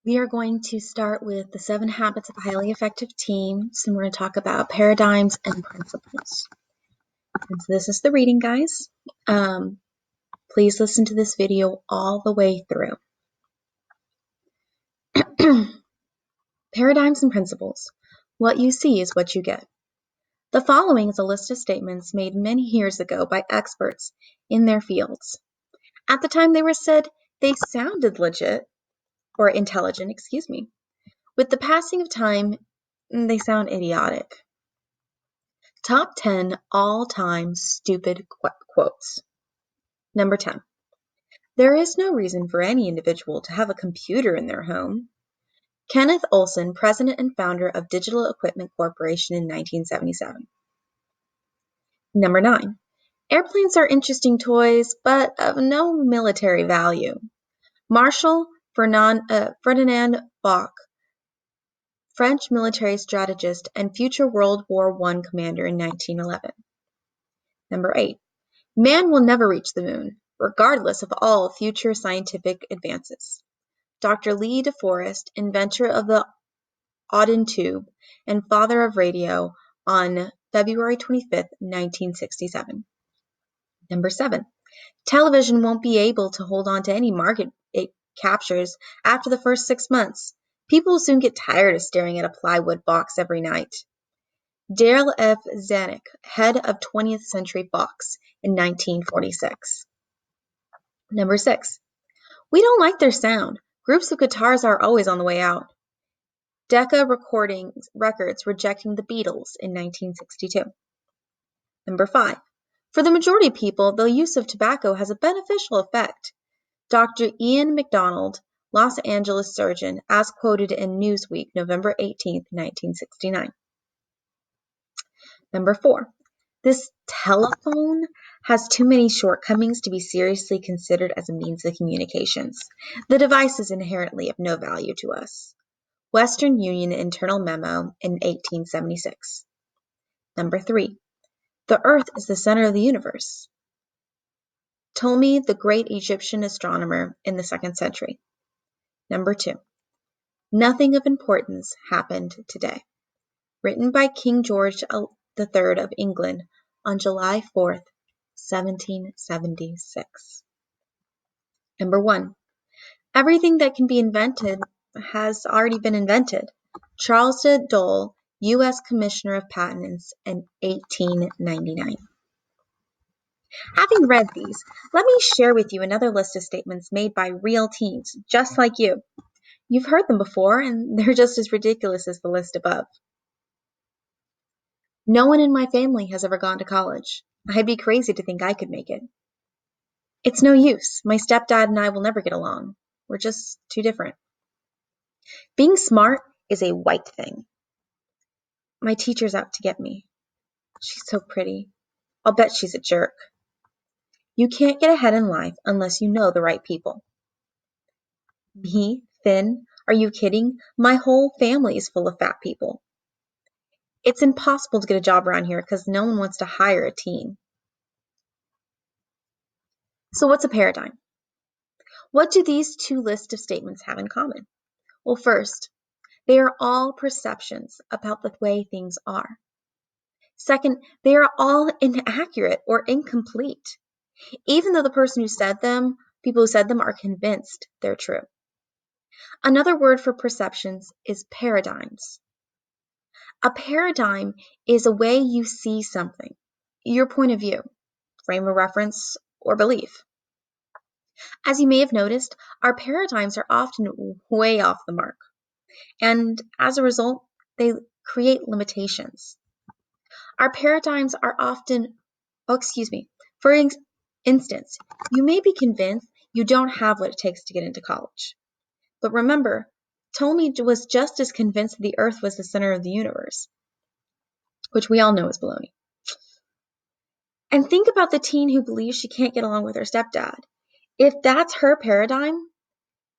We are going to start with the 7 habits of a highly effective teams, and we're going to talk about paradigms and principles. And so this is the reading, guys. Please listen to this video all the way through. Paradigms and principles. What you see is what you get. The following is a list of statements made many years ago by experts in their fields. At the time they were said, they sounded legit, or intelligent, With the passing of time, they sound idiotic. Top 10 all-time stupid quotes. Number 10. There is no reason for any individual to have a computer in their home. Kenneth Olson, president and founder of Digital Equipment Corporation in 1977. Number 9. Airplanes are interesting toys, but of no military value. Marshal Ferdinand Foch, French military strategist and future World War I commander in 1911. Number 8. Man will never reach the moon, regardless of all future scientific advances. Dr. Lee De Forest, inventor of the Auden tube and father of radio, on February 25, 1967. Number 7. Television won't be able to hold on to any market it captures after the first 6 months. People will soon get tired of staring at a plywood box every night. Darrell F. Zanuck, head of 20th Century Fox in 1946. Number 6. We don't like their sound. Groups of guitars are always on the way out. Decca Records rejecting the Beatles in 1962. Number 5. For the majority of people, the use of tobacco has a beneficial effect. Dr. Ian MacDonald, Los Angeles surgeon, as quoted in Newsweek, November 18, 1969. Number 4. This telephone has too many shortcomings to be seriously considered as a means of communications. The device is inherently of no value to us. Western Union Internal Memo in 1876. Number 3. The Earth is the center of the universe. Ptolemy, the great Egyptian astronomer in the 2nd century. Number 2. Nothing of importance happened today. Written by King George III of England on July 4th, 1776. Number 1. Everything that can be invented has already been invented. Charles de Dole, U.S. Commissioner of Patents in 1899. Having read these, let me share with you another list of statements made by real teens, just like you. You've heard them before, and they're just as ridiculous as the list above. No one in my family has ever gone to college. I'd be crazy to think I could make it. It's no use. My stepdad and I will never get along. We're just too different. Being smart is a white thing. My teacher's out to get me. She's so pretty. I'll bet she's a jerk. You can't get ahead in life unless you know the right people. Me? Thin? Are you kidding? My whole family is full of fat people. It's impossible to get a job around here because no one wants to hire a teen. So what's a paradigm? What do these two lists of statements have in common? Well, first, they are all perceptions about the way things are. Second, they are all inaccurate or incomplete, even though the people who said them are convinced they're true. Another word for perceptions is paradigms. A paradigm is a way you see something, your point of view, frame of reference, or belief. As you may have noticed, our paradigms are often way off the mark, and as a result, they create limitations. Our paradigms are often, for instance, you may be convinced you don't have what it takes to get into college. But remember, Ptolemy was just as convinced that the Earth was the center of the universe, which we all know is baloney. And think about the teen who believes she can't get along with her stepdad. If that's her paradigm,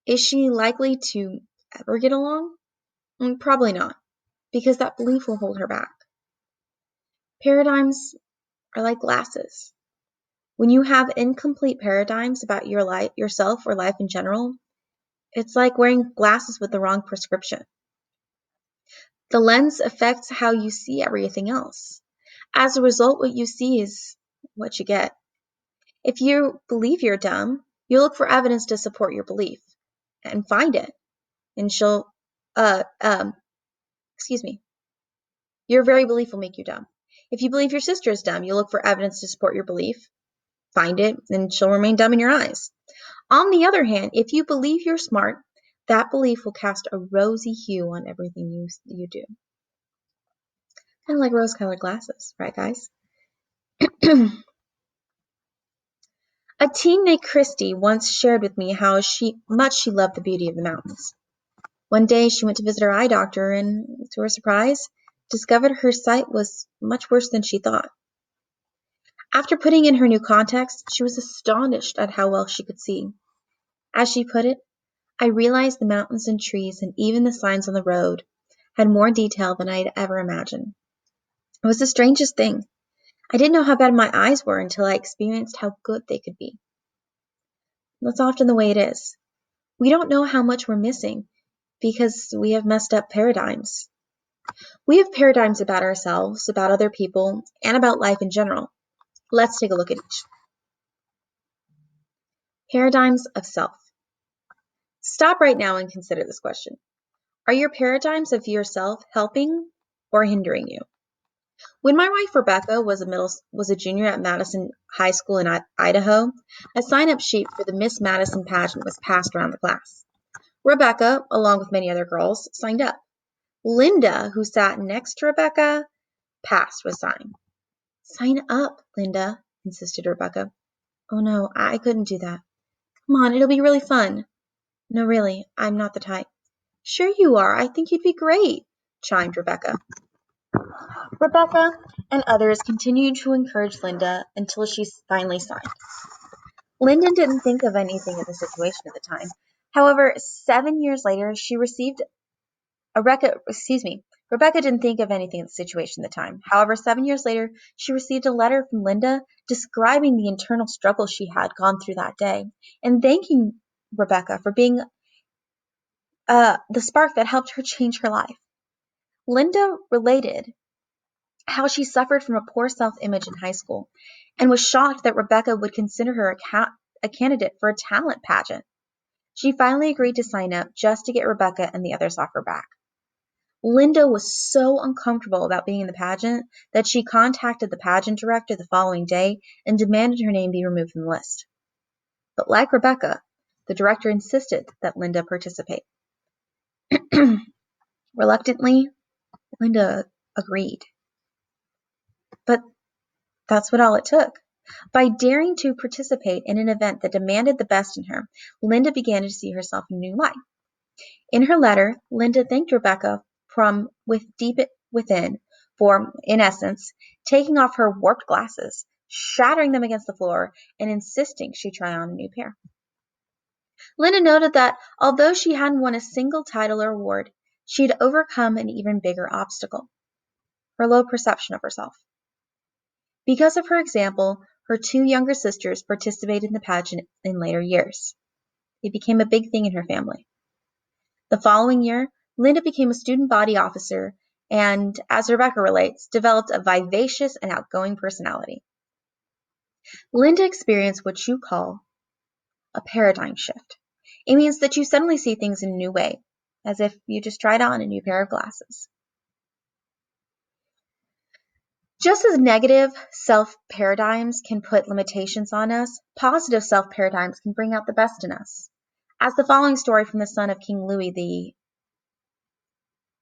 is she likely to ever get along? Probably not, because that belief will hold her back. Paradigms are like glasses. When you have incomplete paradigms about your life, yourself, or life in general, It's like wearing glasses with the wrong prescription. The lens affects how you see everything else. As a result, what you see is what you get. If you believe you're dumb, you look for evidence to support your belief and find it. And uh, um, excuse me, your very belief will make you dumb. If you believe your sister is dumb, you look for evidence to support your belief, find it, and she'll remain dumb in your eyes. On the other hand, if you believe you're smart, that belief will cast a rosy hue on everything you do. Kind of like rose-colored glasses, right, guys? A teen named Christy once shared with me how much she loved the beauty of the mountains. One day she went to visit her eye doctor and, to her surprise, discovered her sight was much worse than she thought. After putting in her new contacts, she was astonished at how well she could see. As she put it, I realized the mountains and trees and even the signs on the road had more detail than I had ever imagined. It was the strangest thing. I didn't know how bad my eyes were until I experienced how good they could be. That's often the way it is. We don't know how much we're missing because we have messed up paradigms. We have paradigms about ourselves, about other people, and about life in general. Let's take a look at each. Paradigms of self. Stop right now and consider this question. Are your paradigms of yourself helping or hindering you? When my wife Rebecca was a junior at Madison High School in Idaho, a sign-up sheet for the Miss Madison pageant was passed around the class. Rebecca, along with many other girls, signed up. Linda, who sat next to Rebecca, passed with sign. Sign up, Linda, insisted Rebecca. Oh no, I couldn't do that. Come on, it'll be really fun. No, really, I'm not the type. Sure you are, I think you'd be great, chimed Rebecca. Rebecca and others continued to encourage Linda until she finally signed. Linda didn't think of anything of the situation at the time. However, 7 years later, she received Rebecca didn't think of anything of the situation at the time. However, 7 years later, she received a letter from Linda describing the internal struggle she had gone through that day and thanking Rebecca for being the spark that helped her change her life. Linda related how she suffered from a poor self-image in high school and was shocked that Rebecca would consider her a candidate for a talent pageant. She finally agreed to sign up just to get Rebecca and the others off her back. Linda was so uncomfortable about being in the pageant that she contacted the pageant director the following day and demanded her name be removed from the list. But like Rebecca, the director insisted that Linda participate. Reluctantly, Linda agreed. But that's what all it took. By daring to participate in an event that demanded the best in her, Linda began to see herself in a new light. In her letter, Linda thanked Rebecca from deep within for, in essence, taking off her warped glasses, shattering them against the floor, and insisting she try on a new pair. Linda noted that although she hadn't won a single title or award, she had overcome an even bigger obstacle, her low perception of herself. Because of her example, her two younger sisters participated in the pageant in later years. It became a big thing in her family. The following year, Linda became a student body officer and, as Rebecca relates, developed a vivacious and outgoing personality. Linda experienced what you call a paradigm shift. It means that you suddenly see things in a new way, as if you just tried on a new pair of glasses. Just as negative self-paradigms can put limitations on us, positive self-paradigms can bring out the best in us. As the following story from the son of King Louis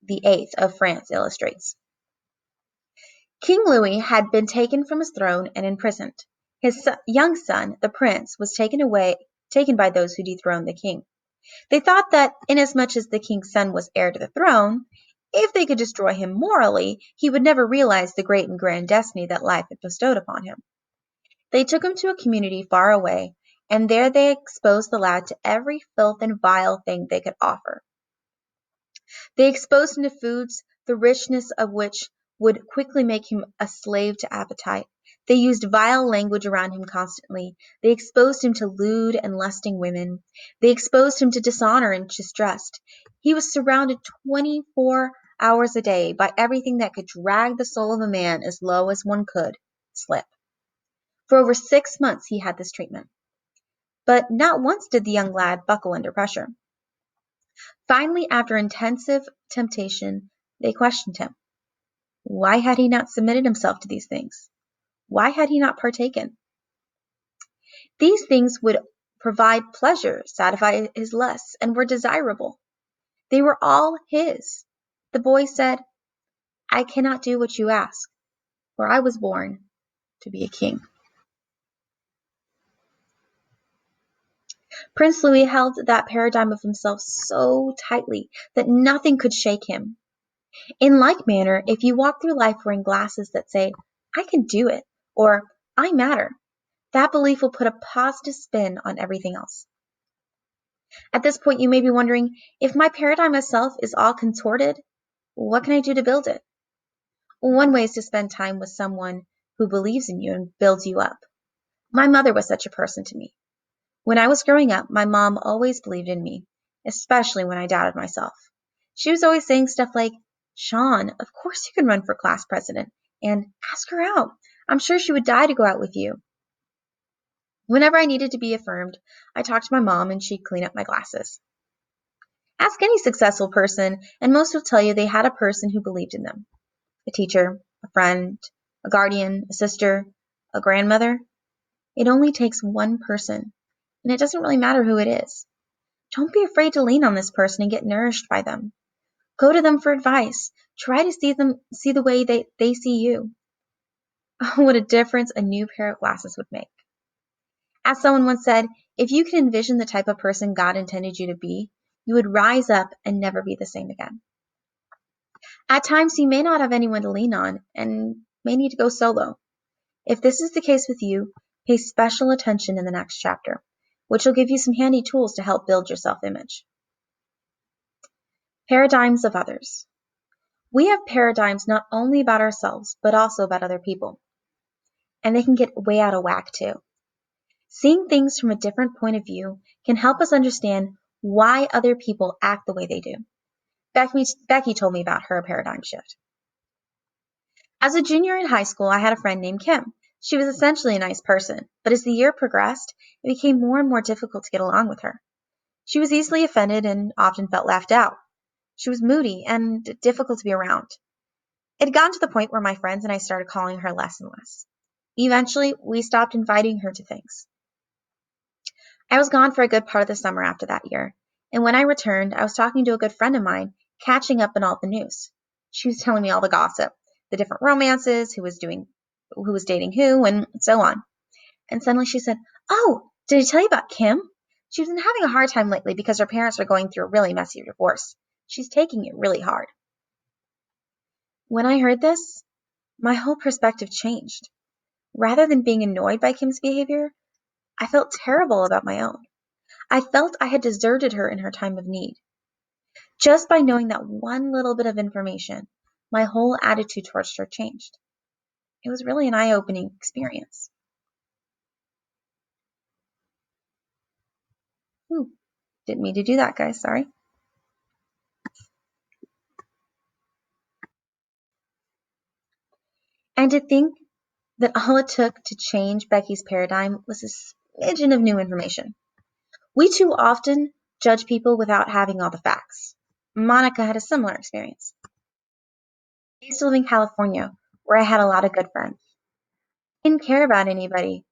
the Eighth of France illustrates. King Louis had been taken from his throne and imprisoned. His young son, the prince, was taken by those who dethroned the king. They thought that inasmuch as the king's son was heir to the throne, if they could destroy him morally, he would never realize the great and grand destiny that life had bestowed upon him. They took him to a community far away, and there they exposed the lad to every filth and vile thing they could offer. They exposed him to foods, the richness of which would quickly make him a slave to appetite. They used vile language around him constantly. They exposed him to lewd and lusting women. They exposed him to dishonor and distrust. He was surrounded 24 hours a day by everything that could drag the soul of a man as low as one could slip. For over 6 months he had this treatment. But not once did the young lad buckle under pressure. Finally, after intensive temptation, they questioned him. Why had he not submitted himself to these things? Why had he not partaken? These things would provide pleasure, satisfy his lusts, and were desirable. They were all his. The boy said, I cannot do what you ask, for I was born to be a king. Prince Louis held that paradigm of himself so tightly that nothing could shake him. In like manner, if you walk through life wearing glasses that say, I can do it, or I matter, that belief will put a positive spin on everything else. At this point, you may be wondering, if my paradigm of self is all contorted, what can I do to build it? One way is to spend time with someone who believes in you and builds you up. My mother was such a person to me. When I was growing up, my mom always believed in me, especially when I doubted myself. She was always saying stuff like, Sean, of course you can run for class president, and ask her out. I'm sure she would die to go out with you. Whenever I needed to be affirmed, I talked to my mom and she'd clean up my glasses. Ask any successful person, and most will tell you they had a person who believed in them. A teacher, a friend, a guardian, a sister, a grandmother. It only takes one person, and it doesn't really matter who it is. Don't be afraid to lean on this person and get nourished by them. Go to them for advice. Try to see the way they see you. Oh, what a difference a new pair of glasses would make. As someone once said, if you can envision the type of person God intended you to be, you would rise up and never be the same again. At times, you may not have anyone to lean on and may need to go solo. If this is the case with you, pay special attention in the next chapter, which will give you some handy tools to help build your self-image. Paradigms of others. We have paradigms not only about ourselves, but also about other people. And they can get way out of whack too. Seeing things from a different point of view can help us understand why other people act the way they do. Becky told me about her paradigm shift. As a junior in high school, I had a friend named Kim. She was essentially a nice person, but as the year progressed, it became more and more difficult to get along with her. She was easily offended and often felt left out. She was moody and difficult to be around. It had gotten to the point where my friends and I started calling her less and less. Eventually, we stopped inviting her to things. I was gone for a good part of the summer after that year, and when I returned, I was talking to a good friend of mine, catching up on all the news. She was telling me all the gossip, the different romances, who was dating who, and so on. And suddenly she said, Oh, did I tell you about Kim? She's been having a hard time lately because her parents are going through a really messy divorce. She's taking it really hard. When I heard this, my whole perspective changed. Rather than being annoyed by Kim's behavior, I felt terrible about my own. I felt I had deserted her in her time of need. Just by knowing that one little bit of information, my whole attitude towards her changed. It was really an eye-opening experience. Ooh, didn't mean to do that, guys, sorry. And to think that all it took to change Becky's paradigm was a smidgen of new information. We too often judge people without having all the facts. Monica had a similar experience. I used to live in California, where I had a lot of good friends. I didn't care about anybody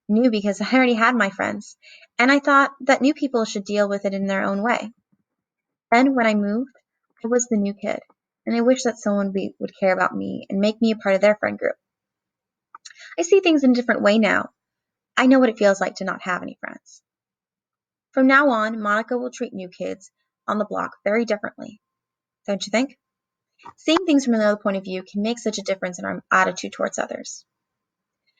new because I already had my friends, and I thought that new people should deal with it in their own way. Then when I moved, I was the new kid, and I wish that someone would care about me and make me a part of their friend group. I see things in a different way now. I know what it feels like to not have any friends. From now on, Monica will treat new kids on the block very differently, don't you think? Seeing things from another point of view can make such a difference in our attitude towards others.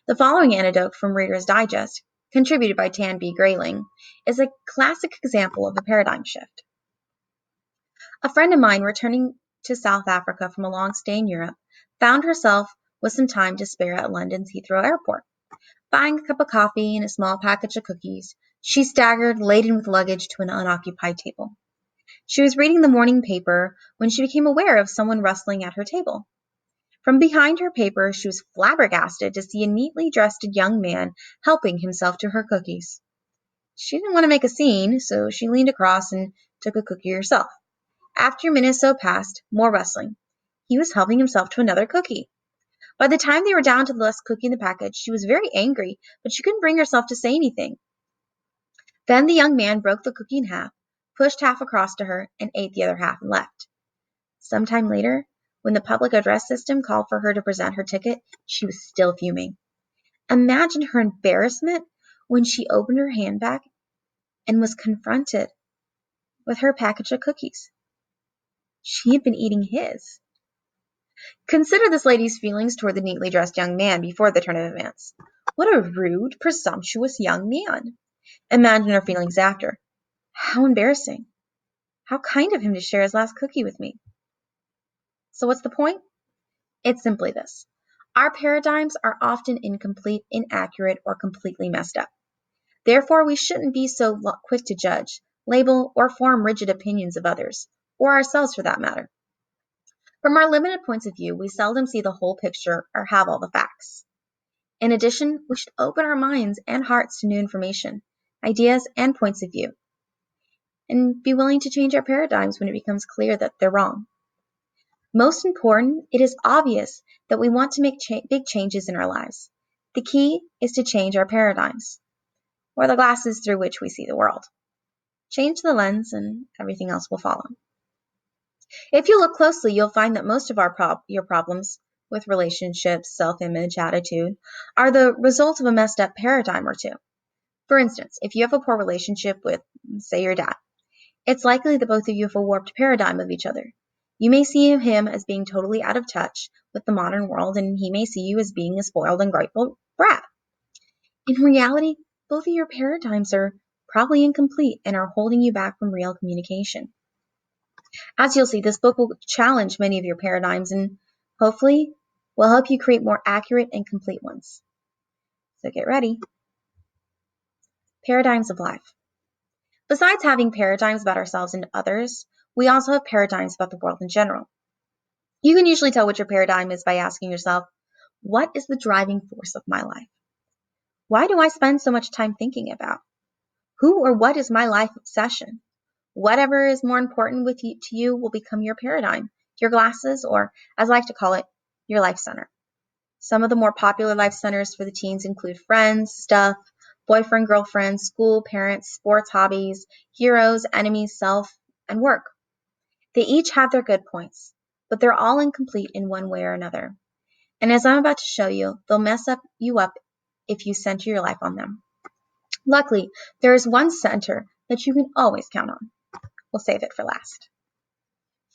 The following anecdote from Reader's Digest, contributed by Tan B. Grayling, is a classic example of the paradigm shift. A friend of mine returning to South Africa from a long stay in Europe found herself with some time to spare at London's Heathrow Airport. Buying a cup of coffee and a small package of cookies, she staggered, laden with luggage, to an unoccupied table. She was reading the morning paper when she became aware of someone rustling at her table. From behind her paper, she was flabbergasted to see a neatly dressed young man helping himself to her cookies. She didn't want to make a scene, so she leaned across and took a cookie herself. After a minute or so passed, more rustling. He was helping himself to another cookie. By the time they were down to the last cookie in the package, she was very angry, but she couldn't bring herself to say anything. Then the young man broke the cookie in half, pushed half across to her, and ate the other half and left. Some time later, when the public address system called for her to present her ticket, she was still fuming. Imagine her embarrassment when she opened her handbag and was confronted with her package of cookies. She had been eating his. Consider this lady's feelings toward the neatly dressed young man before the turn of events. What a rude, presumptuous young man. Imagine her feelings after. How embarrassing. How kind of him to share his last cookie with me. So what's the point? It's simply this. Our paradigms are often incomplete, inaccurate, or completely messed up. Therefore, we shouldn't be so quick to judge, label, or form rigid opinions of others, or ourselves for that matter. From our limited points of view, we seldom see the whole picture or have all the facts. In addition, we should open our minds and hearts to new information, ideas, and points of view, and be willing to change our paradigms when it becomes clear that they're wrong. Most important, it is obvious that we want to make big changes in our lives. The key is to change our paradigms, or the glasses through which we see the world. Change the lens and everything else will follow. If you look closely, you'll find that most of your problems with relationships, self-image, attitude, are the result of a messed up paradigm or two. For instance, if you have a poor relationship with, say, your dad, it's likely that both of you have a warped paradigm of each other. You may see him as being totally out of touch with the modern world, and he may see you as being a spoiled and grateful brat. In reality, both of your paradigms are probably incomplete and are holding you back from real communication. As you'll see, this book will challenge many of your paradigms and hopefully will help you create more accurate and complete ones. So get ready. Paradigms of life. Besides having paradigms about ourselves and others, we also have paradigms about the world in general. You can usually tell what your paradigm is by asking yourself, what is the driving force of my life? Why do I spend so much time thinking about? Who or what is my life obsession? Whatever is more important to you will become your paradigm, your glasses, or as I like to call it, your life center. Some of the more popular life centers for the teens include friends, stuff, boyfriend, girlfriend, school, parents, sports, hobbies, heroes, enemies, self, and work. They each have their good points, but they're all incomplete in one way or another. And as I'm about to show you, they'll mess you up if you center your life on them. Luckily, there is one center that you can always count on. We'll save it for last.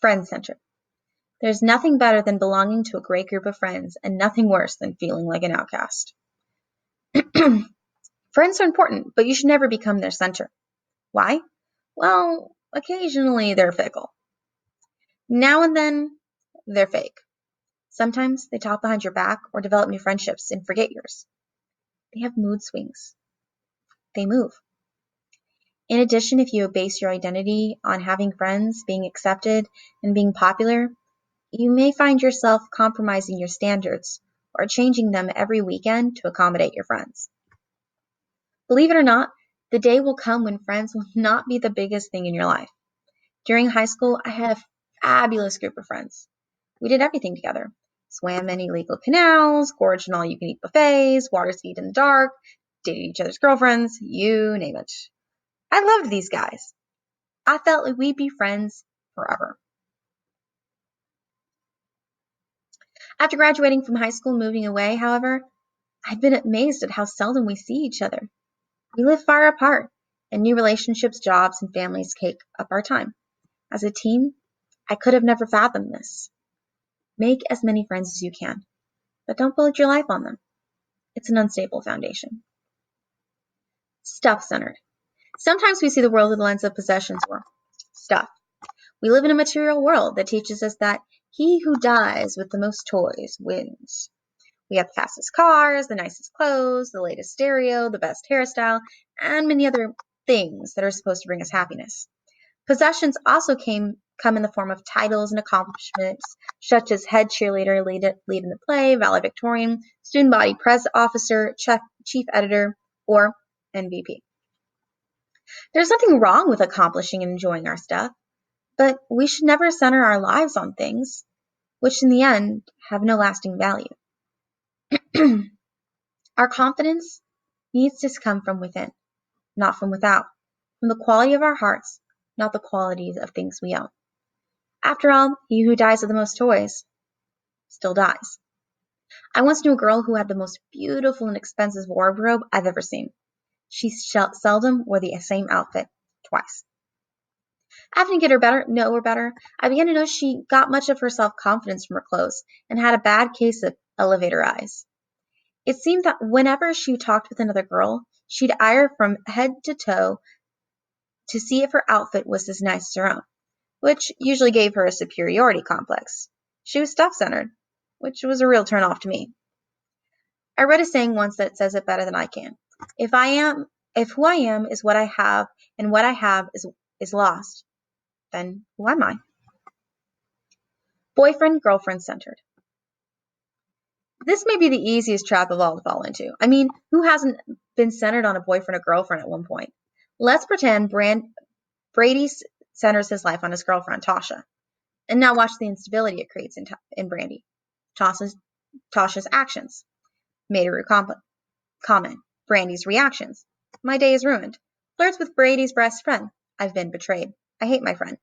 Friend center. There's nothing better than belonging to a great group of friends, and nothing worse than feeling like an outcast. Friends are important, but you should never become their center. Why? Well, occasionally they're fickle. Now and then, they're fake. Sometimes they talk behind your back or develop new friendships and forget yours. They have mood swings. They move. In addition, if you base your identity on having friends, being accepted, and being popular, you may find yourself compromising your standards or changing them every weekend to accommodate your friends. Believe it or not, the day will come when friends will not be the biggest thing in your life. During high school, I had a fabulous group of friends. We did everything together. Swam many legal canals, gorged in all-you-can-eat buffets, water skied in the dark, dated each other's girlfriends, you name it. I loved these guys. I felt like we'd be friends forever. After graduating from high school and moving away, however, I'd been amazed at how seldom we see each other. We live far apart, and new relationships, jobs, and families take up our time. As a teen, I could have never fathomed this. Make as many friends as you can, but don't build your life on them. It's an unstable foundation. Stuff-centered. Sometimes we see the world through the lens of possessions or stuff. We live in a material world that teaches us that he who dies with the most toys wins. We have the fastest cars, the nicest clothes, the latest stereo, the best hairstyle, and many other things that are supposed to bring us happiness. Possessions also come in the form of titles and accomplishments, such as head cheerleader, lead in the play, valedictorian, student body press officer, chief editor, or MVP. There's nothing wrong with accomplishing and enjoying our stuff, but we should never center our lives on things, which in the end have no lasting value. Our confidence needs to come from within, not from without, from the quality of our hearts, not the qualities of things we own. After all, he who dies with the most toys still dies. I once knew a girl who had the most beautiful and expensive wardrobe I've ever seen. She seldom wore the same outfit twice. After to know her better, I began to know she got much of her self-confidence from her clothes and had a bad case of elevator eyes. It seemed that whenever she talked with another girl, she'd eye her from head to toe to see if her outfit was as nice as her own, which usually gave her a superiority complex. She was stuff-centered, which was a real turn-off to me. I read a saying once that says it better than I can. If who I am is what I have, and what I have is lost, then who am I? Boyfriend, girlfriend centered. This may be the easiest trap of all to fall into. I mean, who hasn't been centered on a boyfriend or girlfriend at one point? Let's pretend Brady centers his life on his girlfriend, Tasha. And now watch the instability it creates in Brandy. Tasha's actions. Made a rude comment. Brandy's reactions. My day is ruined. Flirts with Brady's best friend. I've been betrayed. I hate my friend.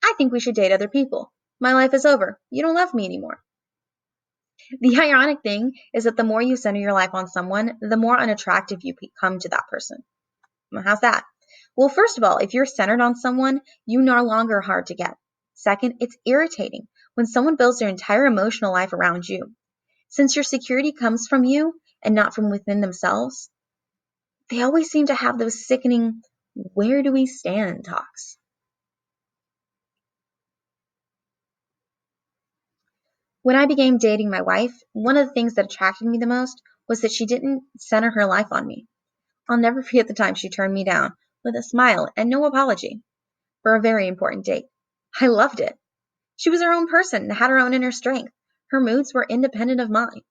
I think we should date other people. My life is over. You don't love me anymore. The ironic thing is that the more you center your life on someone, the more unattractive you become to that person. How's that? Well, first of all, if you're centered on someone, you no longer hard to get. Second, it's irritating when someone builds their entire emotional life around you. Since your security comes from you and not from within themselves, they always seem to have those sickening, where do we stand talks. When I began dating my wife, one of the things that attracted me the most was that she didn't center her life on me. I'll never forget the time she turned me down with a smile and no apology for a very important date. I loved it. She was her own person and had her own inner strength. Her moods were independent of mine.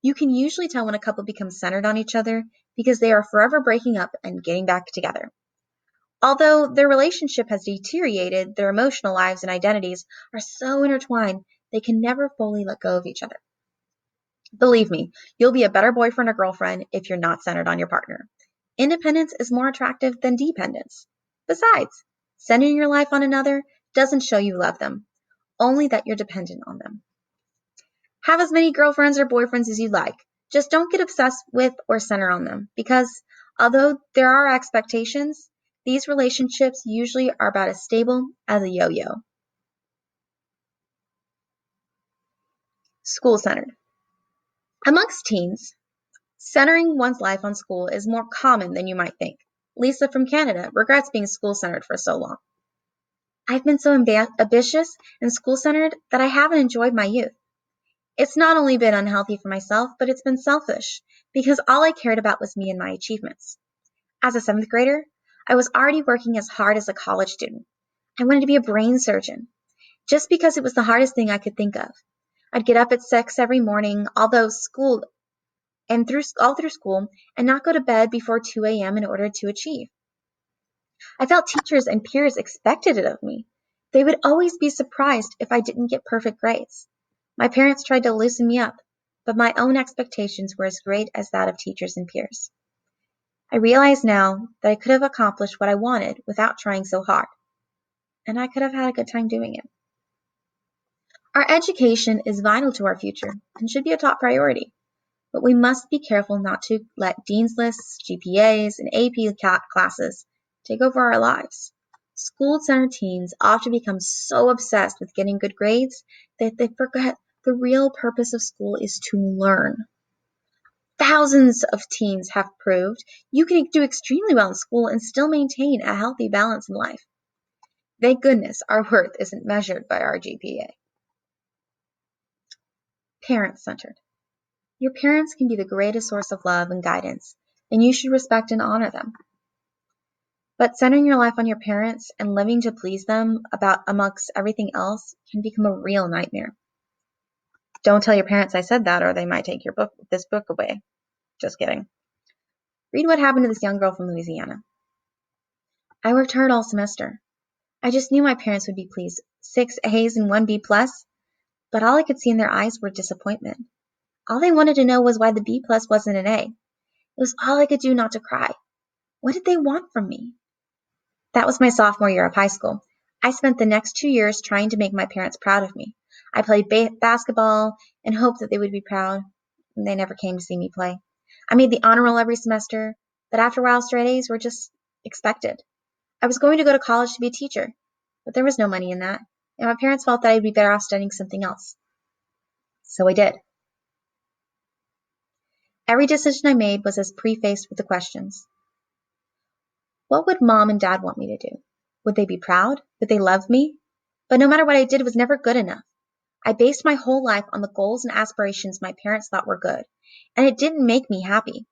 You can usually tell when a couple becomes centered on each other because they are forever breaking up and getting back together. Although their relationship has deteriorated, their emotional lives and identities are so intertwined they can never fully let go of each other. Believe me, you'll be a better boyfriend or girlfriend if you're not centered on your partner. Independence is more attractive than dependence. Besides, centering your life on another doesn't show you love them, only that you're dependent on them. Have as many girlfriends or boyfriends as you like. Just don't get obsessed with or center on them because although there are expectations, these relationships usually are about as stable as a yo-yo. School-centered. Amongst teens, centering one's life on school is more common than you might think. Lisa from Canada regrets being school-centered for so long. I've been so ambitious and school-centered that I haven't enjoyed my youth. It's not only been unhealthy for myself, but it's been selfish because all I cared about was me and my achievements. As a seventh grader, I was already working as hard as a college student. I wanted to be a brain surgeon, just because it was the hardest thing I could think of. I'd get up at 6 every morning, all through school, and not go to bed before 2 a.m. in order to achieve. I felt teachers and peers expected it of me. They would always be surprised if I didn't get perfect grades. My parents tried to loosen me up, but my own expectations were as great as that of teachers and peers. I realize now that I could have accomplished what I wanted without trying so hard, and I could have had a good time doing it. Our education is vital to our future and should be a top priority, but we must be careful not to let dean's lists, GPAs, and AP classes take over our lives. School-centered teens often become so obsessed with getting good grades that they forget the real purpose of school is to learn. Thousands of teens have proved you can do extremely well in school and still maintain a healthy balance in life. Thank goodness our worth isn't measured by our GPA. Parent-centered. Your parents can be the greatest source of love and guidance, and you should respect and honor them. But centering your life on your parents and living to please them about amongst everything else can become a real nightmare. Don't tell your parents I said that, or they might take this book away. Just kidding. Read what happened to this young girl from Louisiana. I worked hard all semester. I just knew my parents would be pleased. 6 A's and 1 B plus, but all I could see in their eyes were disappointment. All they wanted to know was why the B plus wasn't an A. It was all I could do not to cry. What did they want from me? That was my sophomore year of high school. I spent the next 2 years trying to make my parents proud of me. I played basketball and hoped that they would be proud. They never came to see me play. I made the honor roll every semester, but after a while, straight A's were just expected. I was going to go to college to be a teacher, but there was no money in that, and my parents felt that I'd be better off studying something else. So I did. Every decision I made was as prefaced with the questions. What would mom and dad want me to do? Would they be proud? Would they love me? But no matter what I did, it was never good enough. I based my whole life on the goals and aspirations my parents thought were good, and it didn't make me happy.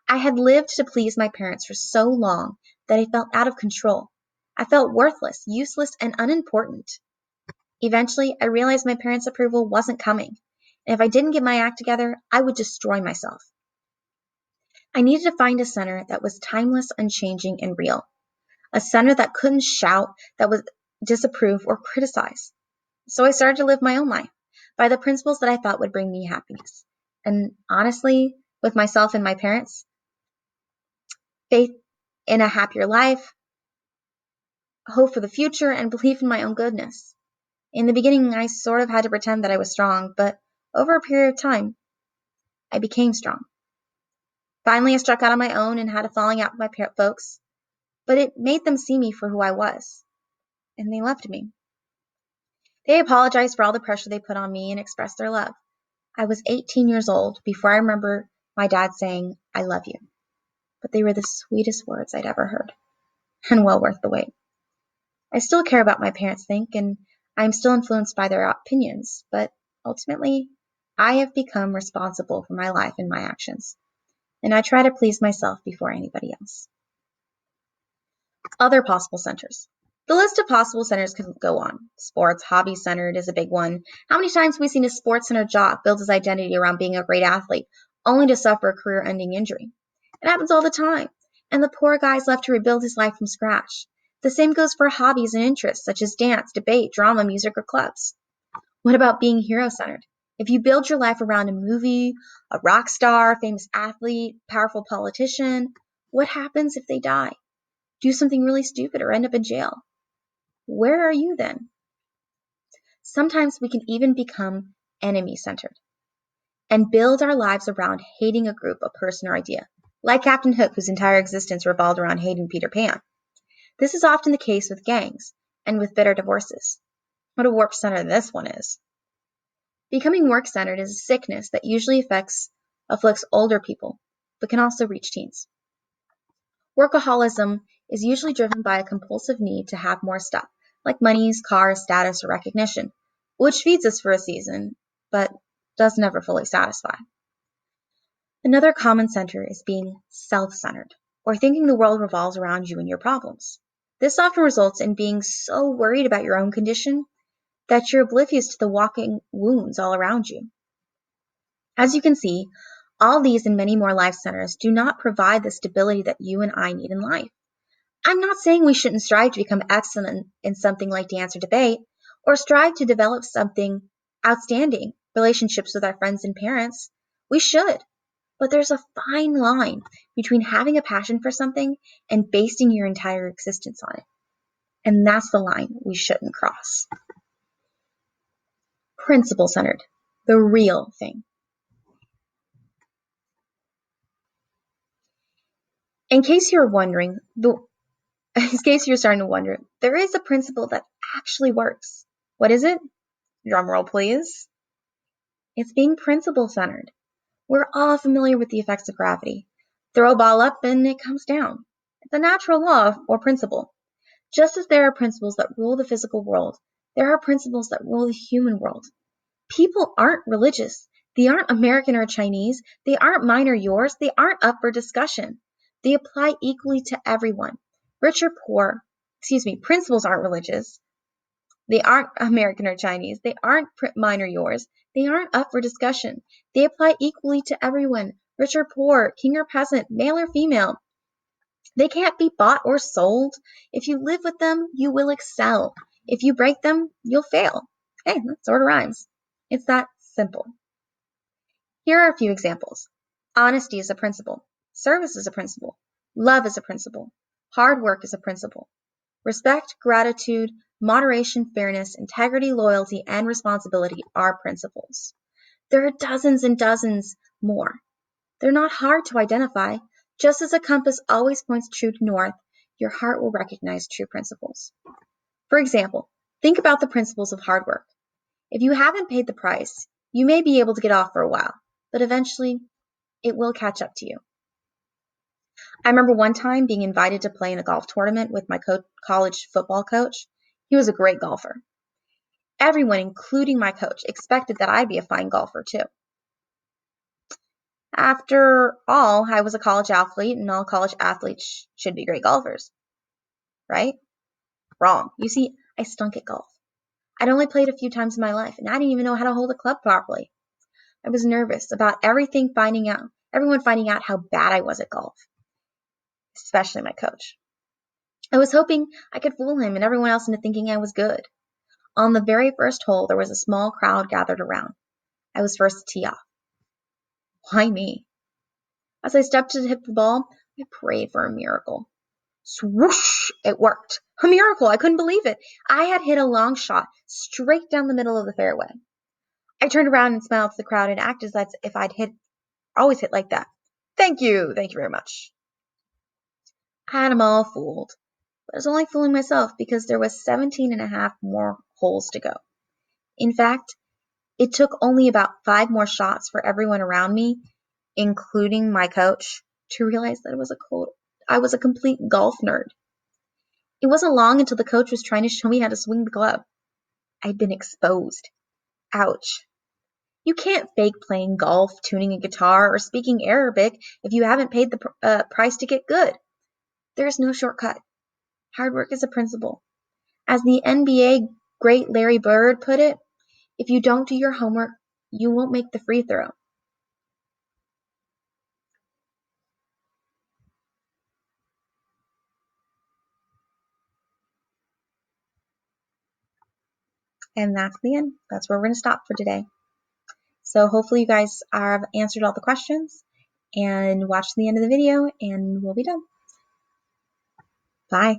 I had lived to please my parents for so long that I felt out of control. I felt worthless, useless, and unimportant. Eventually, I realized my parents' approval wasn't coming, and if I didn't get my act together, I would destroy myself. I needed to find a center that was timeless, unchanging, and real. A center that couldn't shout, that would disapprove or criticize. So I started to live my own life by the principles that I thought would bring me happiness. And honestly, with myself and my parents, faith in a happier life, hope for the future, and belief in my own goodness. In the beginning, I sort of had to pretend that I was strong, but over a period of time, I became strong. Finally, I struck out on my own and had a falling out with my folks, but it made them see me for who I was, and they loved me. They apologized for all the pressure they put on me and expressed their love. I was 18 years old before I remember my dad saying, "I love you." But they were the sweetest words I'd ever heard, and well worth the wait. I still care about what my parents think, and I'm still influenced by their opinions, but ultimately, I have become responsible for my life and my actions, and I try to please myself before anybody else. Other possible centers. The list of possible centers could go on. Sports, hobby-centered is a big one. How many times have we seen a sports-centered jock build his identity around being a great athlete, only to suffer a career-ending injury? It happens all the time, and the poor guy is left to rebuild his life from scratch. The same goes for hobbies and interests, such as dance, debate, drama, music, or clubs. What about being hero-centered? If you build your life around a movie, a rock star, famous athlete, powerful politician, what happens if they die, do something really stupid, or end up in jail? Where are you then? Sometimes we can even become enemy-centered and build our lives around hating a group, a person, or idea, like Captain Hook, whose entire existence revolved around hating Peter Pan. This is often the case with gangs and with bitter divorces. What a warped center this one is. Becoming work-centered is a sickness that usually afflicts older people, but can also reach teens. Workaholism is usually driven by a compulsive need to have more stuff, like monies, cars, status, or recognition, which feeds us for a season, but does never fully satisfy. Another common center is being self-centered, or thinking the world revolves around you and your problems. This often results in being so worried about your own condition that you're oblivious to the walking wounds all around you. As you can see, all these and many more life centers do not provide the stability that you and I need in life. I'm not saying we shouldn't strive to become excellent in something like dance or debate, or strive to develop something outstanding, relationships with our friends and parents. We should. But there's a fine line between having a passion for something and basing your entire existence on it. And that's the line we shouldn't cross. Principle-centered, the real thing. In case you're starting to wonder, there is a principle that actually works. What is it? Drum roll, please. It's being principle-centered. We're all familiar with the effects of gravity. Throw a ball up and it comes down. It's a natural law or principle. Just as there are principles that rule the physical world, there are principles that rule the human world. People aren't religious. They aren't American or Chinese. They aren't mine or yours. They aren't up for discussion. They apply equally to everyone. Rich or poor, principles aren't religious. They aren't American or Chinese. They aren't mine or yours. They aren't up for discussion. They apply equally to everyone, rich or poor, king or peasant, male or female. They can't be bought or sold. If you live with them, you will excel. If you break them, you'll fail. Hey, that sort of rhymes. It's that simple. Here are a few examples. Honesty is a principle. Service is a principle. Love is a principle. Hard work is a principle. Respect, gratitude, moderation, fairness, integrity, loyalty, and responsibility are principles. There are dozens and dozens more. They're not hard to identify. Just as a compass always points true north, your heart will recognize true principles. For example, think about the principles of hard work. If you haven't paid the price, you may be able to get off for a while, but eventually it will catch up to you. I remember one time being invited to play in a golf tournament with my college football coach. He was a great golfer. Everyone, including my coach, expected that I'd be a fine golfer too. After all, I was a college athlete, and all college athletes should be great golfers, right? Wrong. You see, I stunk at golf. I'd only played a few times in my life, and I didn't even know how to hold a club properly. I was nervous about everyone finding out how bad I was at golf, especially my coach. I was hoping I could fool him and everyone else into thinking I was good. On the very first hole, there was a small crowd gathered around. I was first to tee off. Why me? As I stepped to hit the ball, I prayed for a miracle. Swoosh! It worked. A miracle! I couldn't believe it. I had hit a long shot straight down the middle of the fairway. I turned around and smiled to the crowd and acted as if I'd always hit like that. Thank you very much. I had them all fooled. But I was only fooling myself because there was 17 and a half more holes to go. In fact, it took only about 5 more shots for everyone around me, including my coach, to realize that I was a complete golf nerd. It wasn't long until the coach was trying to show me how to swing the club. I'd been exposed. Ouch. You can't fake playing golf, tuning a guitar, or speaking Arabic if you haven't paid the price to get good. There's no shortcut. Hard work is a principle. As the NBA great Larry Bird put it, if you don't do your homework, you won't make the free throw. And that's the end. That's where we're going to stop for today. So hopefully you guys have answered all the questions and watch the end of the video and we'll be done. Bye.